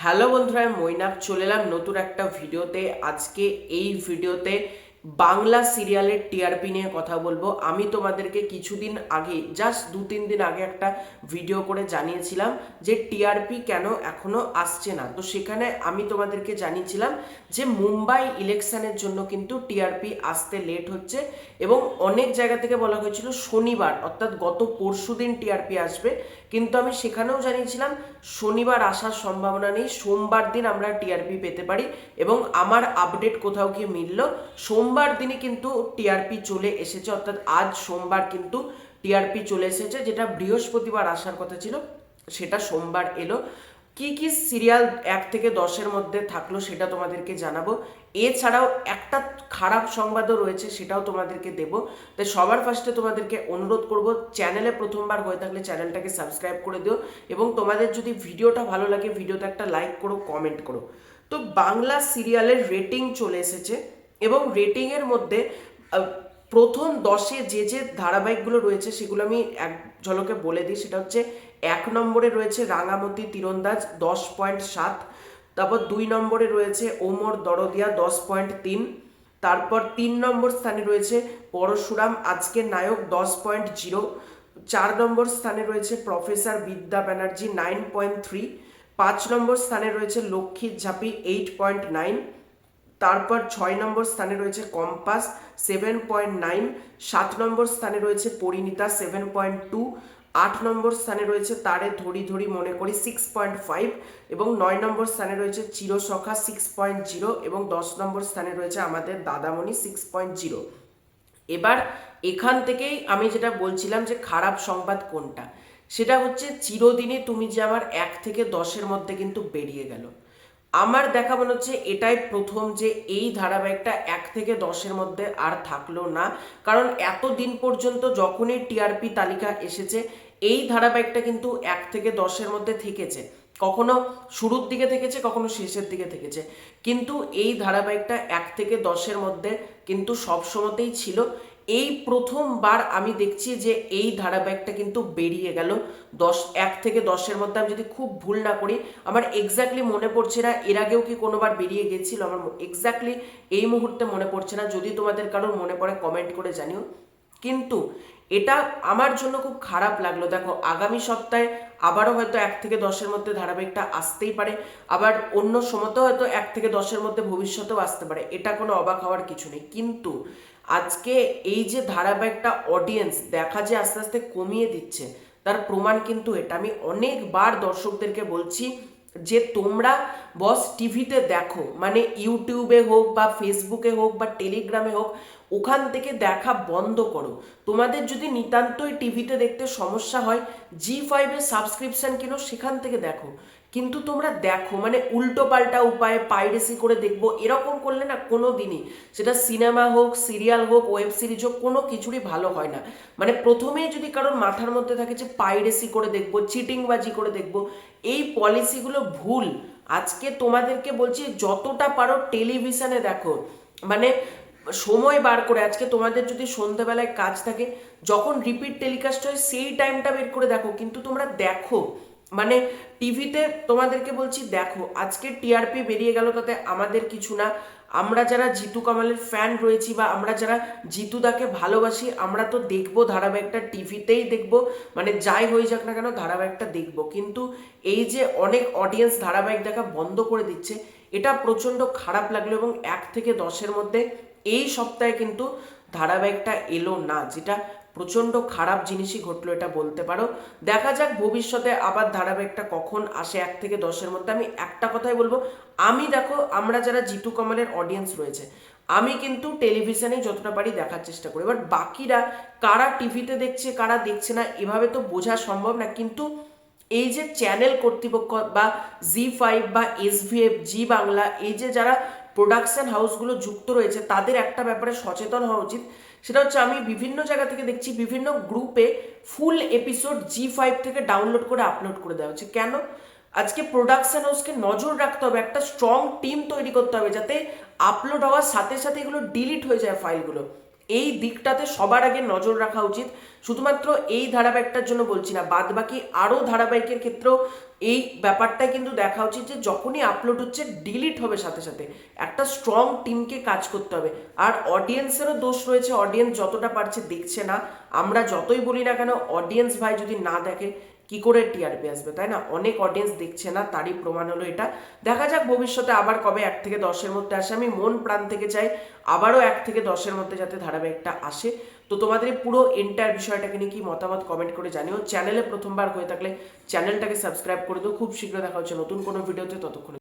Hello বন্ধুরা, আমি মৈনাক চলে এলাম নতুন একটা ভিডিওতে। আজকে এই ভিডিওতে বাংলা সিরিয়ালের টিআরপি নিয়ে কথা বলবো। আমি তোমাদেরকে কিছুদিন আগে, জাস্ট 2-3 দিন আগে একটা ভিডিও করে জানিয়েছিলাম যে টিআরপি কেন এখনো আসছে না। তো সেখানে আমি তোমাদেরকে জানিয়েছিলাম যে মুম্বাই ইলেকশনের জন্য কিন্তু টিআরপি আসতে লেট হচ্ছে এবং অনেক জায়গা থেকে বলা হয়েছিল শনিবার অর্থাৎ গত পরশুদিন টিআরপি আসবে, কিন্তু আমি সেখানেও জানিয়েছিলাম শনিবার আসার সম্ভাবনা নেই, সোমবার দিন আমরা টিআরপি পেতে পারি। এবং আমার আপডেট কোথাও গিয়ে মিলল, সোমবার দিনই কিন্তু টিআরপি চলে এসেছে, অর্থাৎ আজ সোমবার কিন্তু টিআরপি চলে এসেছে। যেটা বৃহস্পতিবার আসার কথা ছিল সেটা সোমবার এলো। কি কি সিরিয়াল 1 থেকে 10-এর মধ্যে থাকলো সেটা তোমাদেরকে জানাবো। এছাড়াও একটা খারাপ সংবাদও রয়েছে, সেটাও তোমাদেরকে দেব। তাই সবার ফার্স্টে তোমাদেরকে অনুরোধ করব, চ্যানেলে প্রথমবার হয়ে থাকলে চ্যানেলটাকে সাবস্ক্রাইব করে দিও এবং তোমাদের যদি ভিডিওটা ভালো লাগে ভিডিওতে একটা লাইক করো, কমেন্ট করো। তো বাংলা সিরিয়ালের রেটিং চলে এসেছে এবং রেটিংয়ের মধ্যে প্রথম 10-এ যে যে ধারাবাহিকগুলো রয়েছে সেগুলো আমি এক ঝলকে বলে দিই। সেটা হচ্ছে 1 নম্বরে রয়েছে রাঙামতি তীরন্দাজ 10.7, তারপর 2 নম্বরে রয়েছে ওমর দরদিয়া 10.3, তারপর 3 নম্বর স্থানে রয়েছে পরশুরাম আজকের নায়ক 10.0, 4 নম্বর স্থানে রয়েছে প্রফেসর বিদ্যা ব্যানার্জি 9.3, 5 নম্বর স্থানে রয়েছে লক্ষ্মীর ঝাঁপি 8.9, তারপর 6 নম্বর স্থানে রয়েছে কম্পাস 7.9, 7 নম্বর স্থানে রয়েছে পরিণীতা 7.2, 8 নম্বর স্থানে রয়েছে তারে ধরি ধরি মনে করি 6.5 এবং 9 নম্বর স্থানে রয়েছে চিরসখা 6.0 এবং 10 নম্বর স্থানে রয়েছে আমাদের দাদামণি 6.0। এবার এখান থেকেই আমি যেটা বলছিলাম যে খারাপ সংবাদ কোনটা, সেটা হচ্ছে চিরদিনই তুমি যে আমার 1 থেকে 10-এর মধ্যে কিন্তু বেরিয়ে গেল। আমার দেখা মনে হচ্ছে এটাই প্রথম যে এই ধারাবাহিকটা 1 থেকে 10-এর মধ্যে আর থাকলো না। কারণ এতদিন পর্যন্ত যখনই টিআরপি তালিকা এসেছে এই ধারাবাহিকটা কিন্তু 1 থেকে 10-এর মধ্যে থেকেছে, কখনো শুরুর দিকে থেকেছে, কখনো শেষের দিকে থেকেছে, কিন্তু এই ধারাবাহিকটা 1 থেকে 10-এর মধ্যে কিন্তু সবসময়তেই ছিল। এই প্রথমবার আমি দেখছি যে এই ধারাবাহিকটা কিন্তু বেরিয়ে গেল 1 থেকে 10-এর মধ্যে। আমি যদি খুব ভুল না করি, আমার এক্স্যাক্টলি মনে পড়ছে না এর আগেও কি কোনোবার বেরিয়ে গেছিল, আমার এক্স্যাক্টলি এই মুহূর্তে মনে পড়ছে না। যদি তোমাদের কারোর মনে পড়ে কমেন্ট করে জানিও। কিন্তু এটা আমার জন্য খুব খারাপ লাগলো। দেখো, আগামী সপ্তাহে আবারও হয়তো 1 থেকে 10-এর মধ্যে ধারাবাহিকটা আসতেই পারে, আবার অন্য সময়তেও হয়তো 1 থেকে 10-এর মধ্যে ভবিষ্যতেও আসতে পারে, এটা কোনো অবাক হওয়ার কিছু নেই। কিন্তু আজকে এই যে ধারাবাহিকটা অডিয়েন্স দেখা যে আস্তে আস্তে কমিয়ে দিচ্ছে, তার প্রমাণ কিন্তু এটা। আমি অনেকবার দর্শকদেরকে বলছি যে তোমরা বস টিভিতে দেখো, মানে ইউটিউবে হোক বা ফেসবুকে হোক বা টেলিগ্রামে হোক, ওখান থেকে দেখা বন্ধ করো। তোমাদের যদি নিতান্তই টিভিতে দেখতে সমস্যা হয়, জি5-এর সাবস্ক্রিপশন কিনো, সেখান থেকে দেখো। কিন্তু তোমরা দেখো মানে উল্টো পাল্টা উপায়ে পাইরেসি করে দেখবো, এরকম করলে না কোনো দিনই, সেটা সিনেমা হোক, সিরিয়াল হোক, ওয়েব সিরিজ হোক, কোনো কিছুরই ভালো হয় না। মানে প্রথমেই যদি কারোর মাথার মধ্যে থাকে যে পাইরেসি করে দেখবো, চিটিংবাজি করে দেখবো, এই পলিসিগুলো ভুল। আজকে তোমাদেরকে বলছি যতটা পারো টেলিভিশনে দেখো, মানে সময় বার করে। আজকে তোমাদের যদি সন্ধ্যাবেলায় কাজ থাকে, যখন রিপিট টেলিকাস্ট হয় সেই টাইমটা বের করে দেখো, কিন্তু তোমরা দেখো। মানে টিভিতে তোমাদেরকে বলছি দেখো, আজকে টিআরপি বেরিয়ে গেল তাতে আমাদের কিছু না। আমরা যারা জিতু কামালের ফ্যান রয়েছি বা আমরা যারা জিতুদাকে ভালোবাসি, আমরা তো দেখবো ধারাবাহিকটা, টিভিতেই দেখবো, মানে যাই হয়ে যাক না কেন ধারাবাহিকটা দেখবো। কিন্তু এই যে অনেক অডিয়েন্স ধারাবাহিক দেখা বন্ধ করে দিচ্ছে, এটা প্রচণ্ড খারাপ লাগলো। এবং 1 থেকে 10-এর মধ্যে এই সপ্তাহে কিন্তু ধারাবাহিকটা এলো না, যেটা প্রচণ্ড খারাপ জিনিসই ঘটলো, এটা বলতে পারো। দেখা যাক ভবিষ্যতে আবার ধারাবাহিকটা কখন আসে 1 থেকে 10-এর মধ্যে। আমি একটা কথাই বলবো, আমি দেখো আমরা যারা জিতু কামালের অডিয়েন্স রয়েছে, আমি কিন্তু টেলিভিশনে যতটা পারি দেখার চেষ্টা করি। এবার বাকিরা কারা টিভিতে দেখছে কারা দেখছে না এভাবে তো বোঝা সম্ভব না। কিন্তু এই যে চ্যানেল কর্তৃপক্ষ বা জি5 বা এসভিএফ, জি বাংলা, এই যে যারা প্রোডাকশন হাউসগুলো যুক্ত রয়েছে, তাদের একটা ব্যাপারে সচেতন হওয়া উচিত। সেটা হচ্ছে আমি বিভিন্ন জায়গা থেকে দেখছি বিভিন্ন গ্রুপে ফুল এপিসোড জি5 থেকে ডাউনলোড করে আপলোড করে দেওয়া হচ্ছে। কেন? আজকে প্রোডাকশন হাউসকে নজর রাখতে হবে, একটা স্ট্রং টিম তৈরি করতে হবে যাতে আপলোড হওয়ার সাথে সাথে এগুলো ডিলিট হয়ে যায় ফাইলগুলো। এই দিকটাতে সবার আগে নজর রাখা উচিত। শুধুমাত্র এই ধারাবাহিকটার জন্য বলছি না, বাদ বাকি আরও ধারাবাহিকের ক্ষেত্রেও এই ব্যাপারটাই কিন্তু দেখা উচিত যে যখনই আপলোড হচ্ছে ডিলিট হবে সাথে সাথে। একটা স্ট্রং টিমকে কাজ করতে হবে। আর অডিয়েন্সেরও দোষ রয়েছে, অডিয়েন্স যতটা পারছে দেখছে না। আমরা যতই বলি না কেন, অডিয়েন্স ভাই যদি না দেখে কি করে টিআরপি আসবে, তাই না? অনেক অডিয়েন্স দেখছে না, তারই প্রমাণ হলো এটা। দেখা যাক ভবিষ্যতে আবার কবে 1 থেকে 10-এর মধ্যে আসে। আমি মন প্রাণ থেকে চাই আবারও 1 থেকে 10-এর মধ্যে যাতে ধারাবাহিকটা আসে। তো তোমাদের এই পুরো এন্টায়ার বিষয়টাকে নিয়ে কি মতামত কমেন্ট করে জানিও। চ্যানেলে প্রথমবার হয়ে থাকলে চ্যানেলটাকে সাবস্ক্রাইব করে দিও। খুব শীঘ্র দেখা হচ্ছে নতুন কোনো ভিডিওতে, ততক্ষণ